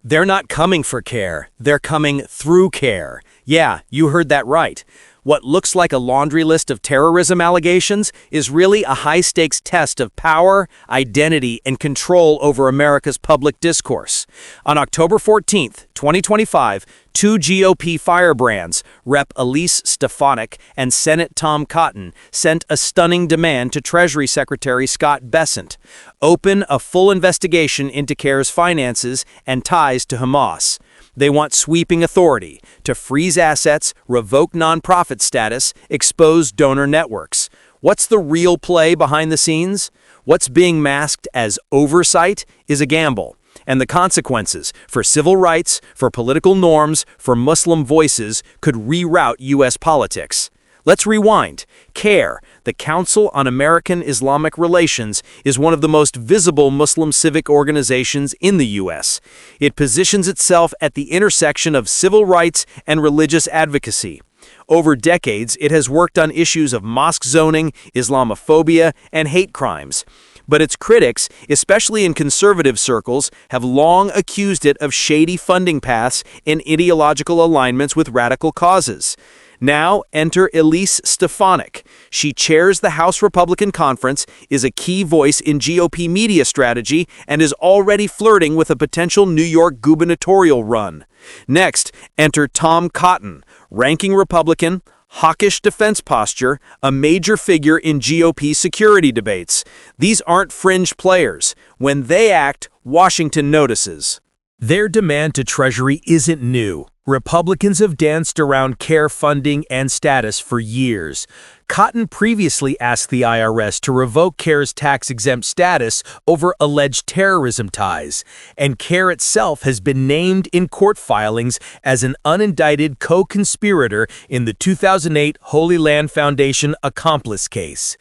They're not coming for CAIR, they're coming through CAIR. Yeah, you heard that right. What looks like a laundry list of terrorism allegations is really a high-stakes test of power, identity, and control over America's public discourse. On October 14th, 2025, two GOP firebrands, Rep. Elise Stefanik and Senate Tom Cotton, sent a stunning demand to Treasury Secretary Scott Bessent: open a full investigation into CAIR's finances and ties to Hamas. They want sweeping authority to freeze assets, revoke nonprofit status, expose donor networks. What's the real play behind the scenes? What's being masked as oversight is a gamble, and the consequences for civil rights, for political norms, for Muslim voices could reroute U.S. politics. Let's rewind. CAIR, the Council on American-Islamic Relations, is one of the most visible Muslim civic organizations in the U.S. It positions itself at the intersection of civil rights and religious advocacy. Over decades, it has worked on issues of mosque zoning, Islamophobia, and hate crimes. But its critics, especially in conservative circles, have long accused it of shady funding paths and ideological alignments with radical causes. Now, enter Elise Stefanik. She chairs the House Republican Conference, is a key voice in GOP media strategy, and is already flirting with a potential New York gubernatorial run. Next, enter Tom Cotton, ranking Republican, hawkish defense posture, a major figure in GOP security debates. These aren't fringe players. When they act, Washington notices. Their demand to Treasury isn't new. Republicans have danced around CAIR funding and status for years. Cotton previously asked the IRS to revoke CAIR's tax-exempt status over alleged terrorism ties, and CAIR itself has been named in court filings as an unindicted co-conspirator in the 2008 Holy Land Foundation accomplice case.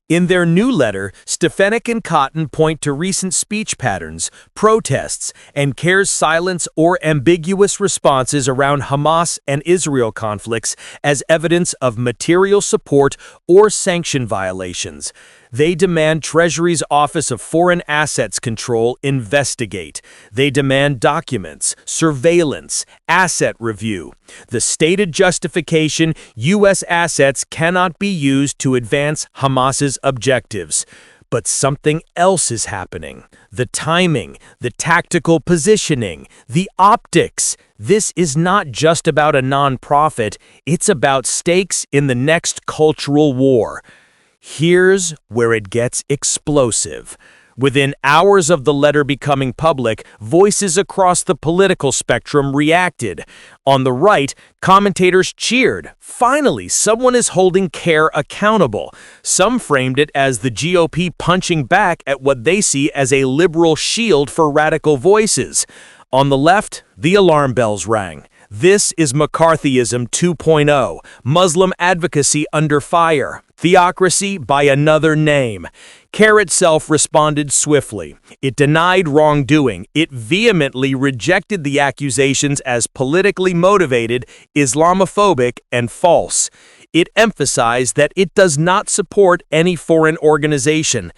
In their new letter, Stefanik and Cotton point to recent speech patterns, protests, and CAIR's silence or ambiguous responses around Hamas and Israel conflicts as evidence of material support or sanction violations. They demand Treasury's Office of Foreign Assets Control investigate. They demand documents, surveillance, asset review. The stated justification: U.S. assets cannot be used to advance Hamas's objectives. But something else is happening. The timing, the tactical positioning, the optics. This is not just about a nonprofit, it's about stakes in the next cultural war. Here's where it gets explosive. Within hours of the letter becoming public, voices across the political spectrum reacted. On the right, commentators cheered. Finally, someone is holding CAIR accountable. Some framed it as the GOP punching back at what they see as a liberal shield for radical voices. On the left, the alarm bells rang. This is McCarthyism 2.0, Muslim advocacy under fire, theocracy by another name. CAIR itself responded swiftly. It denied wrongdoing. It vehemently rejected the accusations as politically motivated, Islamophobic, and false. It emphasized that it does not support any foreign organization.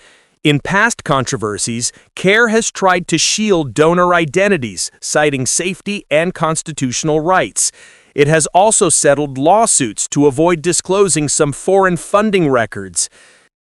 In past controversies, CAIR has tried to shield donor identities, citing safety and constitutional rights. It has also settled lawsuits to avoid disclosing some foreign funding records.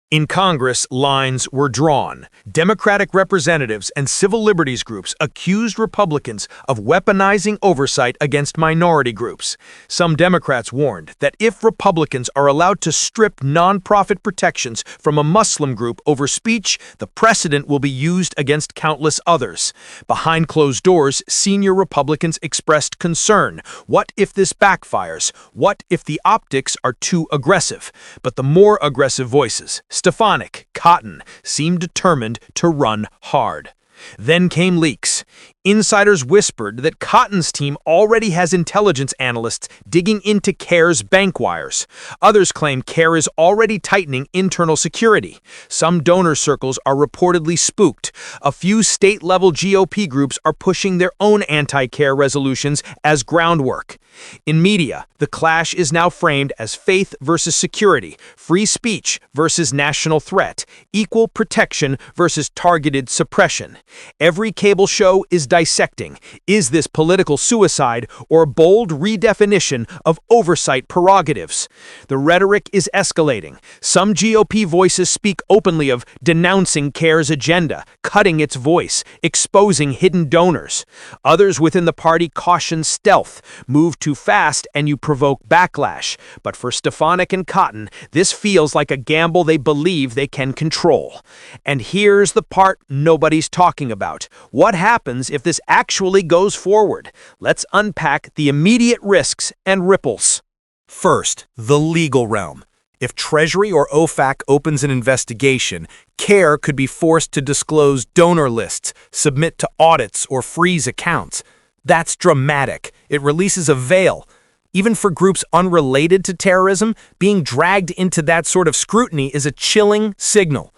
In Congress, lines were drawn. Democratic representatives and civil liberties groups accused Republicans of weaponizing oversight against minority groups. Some Democrats warned that if Republicans are allowed to strip nonprofit protections from a Muslim group over speech, the precedent will be used against countless others. Behind closed doors, senior Republicans expressed concern. What if this backfires? What if the optics are too aggressive? But the more aggressive voices, Stefanik, Cotton, seemed determined to run hard. Then came leaks. Insiders whispered that Cotton's team already has intelligence analysts digging into CAIR's bank wires. Others claim CAIR is already tightening internal security. Some donor circles are reportedly spooked. A few state-level GOP groups are pushing their own anti-CAIR resolutions as groundwork. In media, the clash is now framed as faith versus security, free speech versus national threat, equal protection versus targeted suppression. Every cable show is dissecting. Is this political suicide or a bold redefinition of oversight prerogatives? The rhetoric is escalating. Some GOP voices speak openly of denouncing CAIR's agenda, cutting its voice, exposing hidden donors. Others within the party caution stealth. Move too fast and you provoke backlash. But for Stefanik and Cotton, this feels like a gamble they believe they can control. And here's the part nobody's talking about. What happens if this actually goes forward? Let's unpack the immediate risks and ripples. First, the legal realm. If Treasury or OFAC opens an investigation, CAIR could be forced to disclose donor lists, submit to audits, or freeze accounts. That's dramatic. It releases a veil. Even for groups unrelated to terrorism, being dragged into that sort of scrutiny is a chilling signal.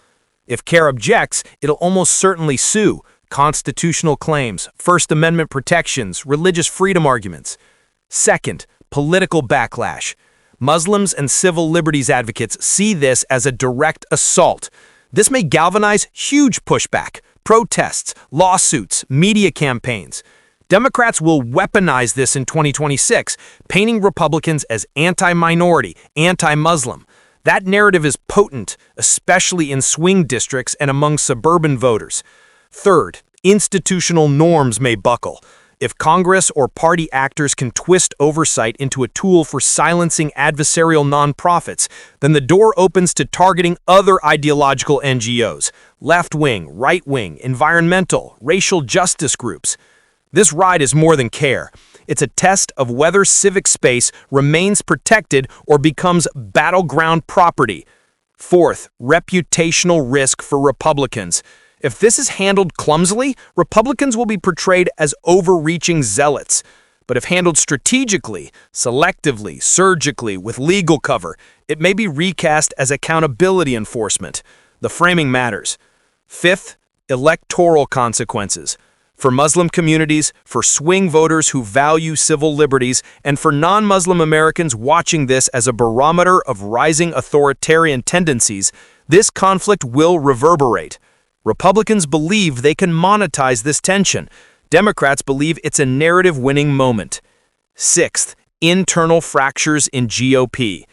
If CAIR objects, it'll almost certainly sue. Constitutional claims, First Amendment protections, religious freedom arguments. Second, political backlash. Muslims and civil liberties advocates see this as a direct assault. This may galvanize huge pushback, protests, lawsuits, media campaigns. Democrats will weaponize this in 2026, painting Republicans as anti-minority, anti-Muslim. That narrative is potent, especially in swing districts and among suburban voters. Third, institutional norms may buckle. If Congress or party actors can twist oversight into a tool for silencing adversarial nonprofits, then the door opens to targeting other ideological NGOs, left-wing, right-wing, environmental, racial justice groups. This ride is more than CAIR. It's a test of whether civic space remains protected or becomes battleground property. Fourth, reputational risk for Republicans. If this is handled clumsily, Republicans will be portrayed as overreaching zealots. But if handled strategically, selectively, surgically, with legal cover, it may be recast as accountability enforcement. The framing matters. Fifth, electoral consequences. For Muslim communities, for swing voters who value civil liberties, and for non-Muslim Americans watching this as a barometer of rising authoritarian tendencies, this conflict will reverberate. Republicans believe they can monetize this tension. Democrats believe it's a narrative-winning moment. Sixth, internal fractures in GOP.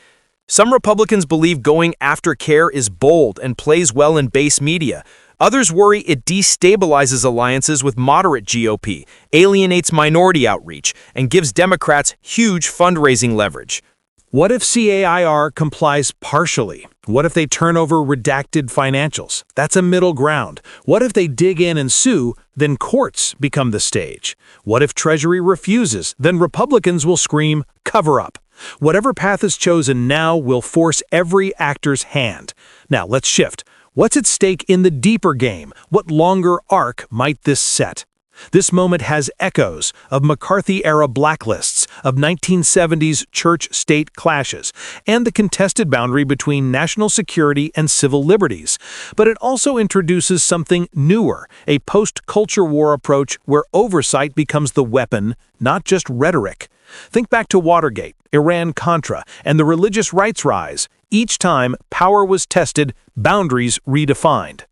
Some Republicans believe going after CAIR is bold and plays well in base media. Others worry it destabilizes alliances with moderate GOP, alienates minority outreach, and gives Democrats huge fundraising leverage. What if CAIR complies partially? What if they turn over redacted financials? That's a middle ground. What if they dig in and sue, then courts become the stage? What if Treasury refuses? Then Republicans will scream, cover up. Whatever path is chosen now will force every actor's hand. Now let's shift. What's at stake in the deeper game? What longer arc might this set? This moment has echoes of McCarthy-era blacklists, of 1970s church-state clashes, and the contested boundary between national security and civil liberties. But it also introduces something newer, a post-culture war approach where oversight becomes the weapon, not just rhetoric. Think back to Watergate, Iran-Contra, and the religious rights rise. Each time power was tested, boundaries redefined.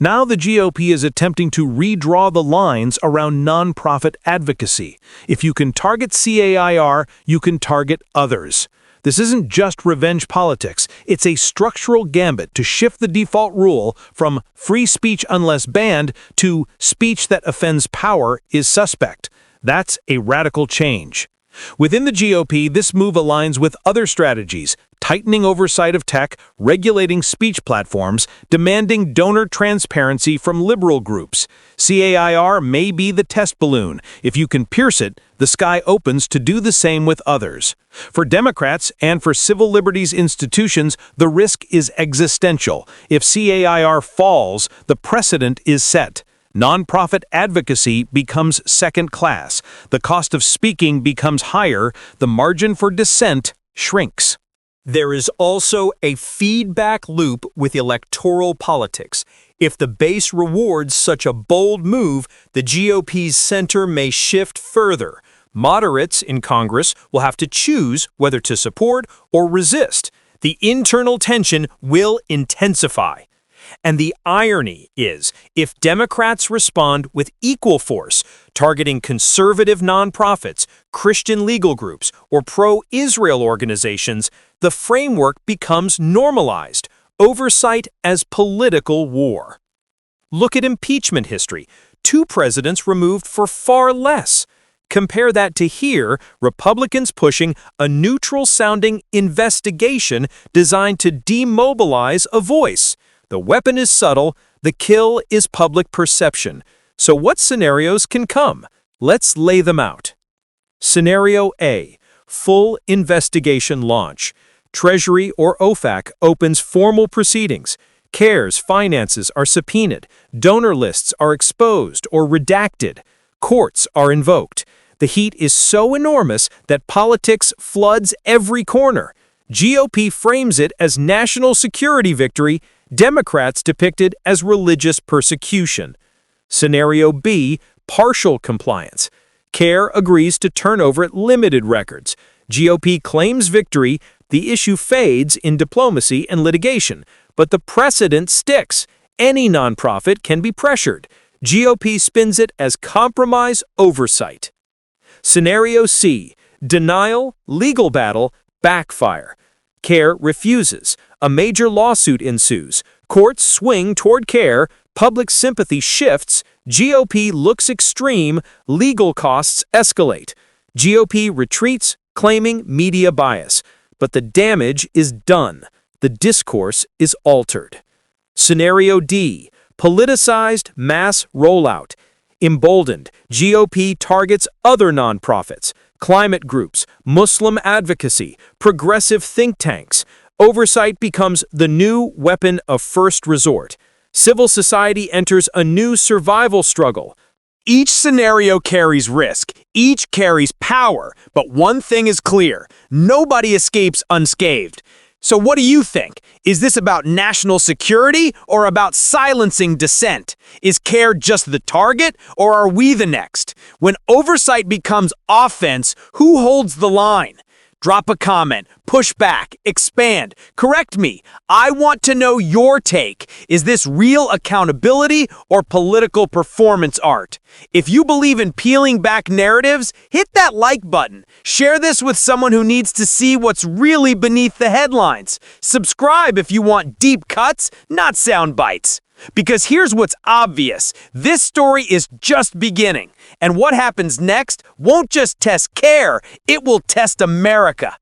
Now the GOP is attempting to redraw the lines around nonprofit advocacy. If you can target CAIR, you can target others. This isn't just revenge politics. It's a structural gambit to shift the default rule from free speech unless banned to speech that offends power is suspect. That's a radical change. Within the GOP, this move aligns with other strategies, tightening oversight of tech, regulating speech platforms, demanding donor transparency from liberal groups. CAIR may be the test balloon. If you can pierce it, the sky opens to do the same with others. For Democrats and for civil liberties institutions, the risk is existential. If CAIR falls, the precedent is set. Nonprofit advocacy becomes second class. The cost of speaking becomes higher. The margin for dissent shrinks. There is also a feedback loop with electoral politics. If the base rewards such a bold move, the GOP's center may shift further. Moderates in Congress will have to choose whether to support or resist. The internal tension will intensify. And the irony is, if Democrats respond with equal force, targeting conservative nonprofits, Christian legal groups, or pro-Israel organizations, the framework becomes normalized, oversight as political war. Look at impeachment history. 2 presidents removed for far less. Compare that to here, Republicans pushing a neutral-sounding investigation designed to demobilize a voice. The weapon is subtle, the kill is public perception. So what scenarios can come? Let's lay them out. Scenario A, full investigation launch. Treasury or OFAC opens formal proceedings. CAIR's finances are subpoenaed. Donor lists are exposed or redacted. Courts are invoked. The heat is so enormous that politics floods every corner. GOP frames it as national security victory, Democrats depict it as religious persecution. Scenario B, partial compliance. CAIR agrees to turn over limited records. GOP claims victory, the issue fades in diplomacy and litigation, but the precedent sticks. Any nonprofit can be pressured. GOP spins it as compromise oversight. Scenario C, denial, legal battle, backfire. CAIR refuses. A major lawsuit ensues. Courts swing toward CAIR, public sympathy shifts, GOP looks extreme, legal costs escalate. GOP retreats, claiming media bias. But the damage is done. The discourse is altered. Scenario D, politicized mass rollout. Emboldened, GOP targets other nonprofits, climate groups, Muslim advocacy, progressive think tanks. Oversight becomes the new weapon of first resort. Civil society enters a new survival struggle. Each scenario carries risk, each carries power, but one thing is clear: nobody escapes unscathed. So what do you think? Is this about national security or about silencing dissent? Is CAIR just the target or are we the next? When oversight becomes offense, who holds the line? Drop a comment, push back, expand, correct me. I want to know your take. Is this real accountability or political performance art? If you believe in peeling back narratives, hit that like button. Share this with someone who needs to see what's really beneath the headlines. Subscribe if you want deep cuts, not sound bites. Because here's what's obvious. This story is just beginning. And what happens next won't just test CAIR, it will test America.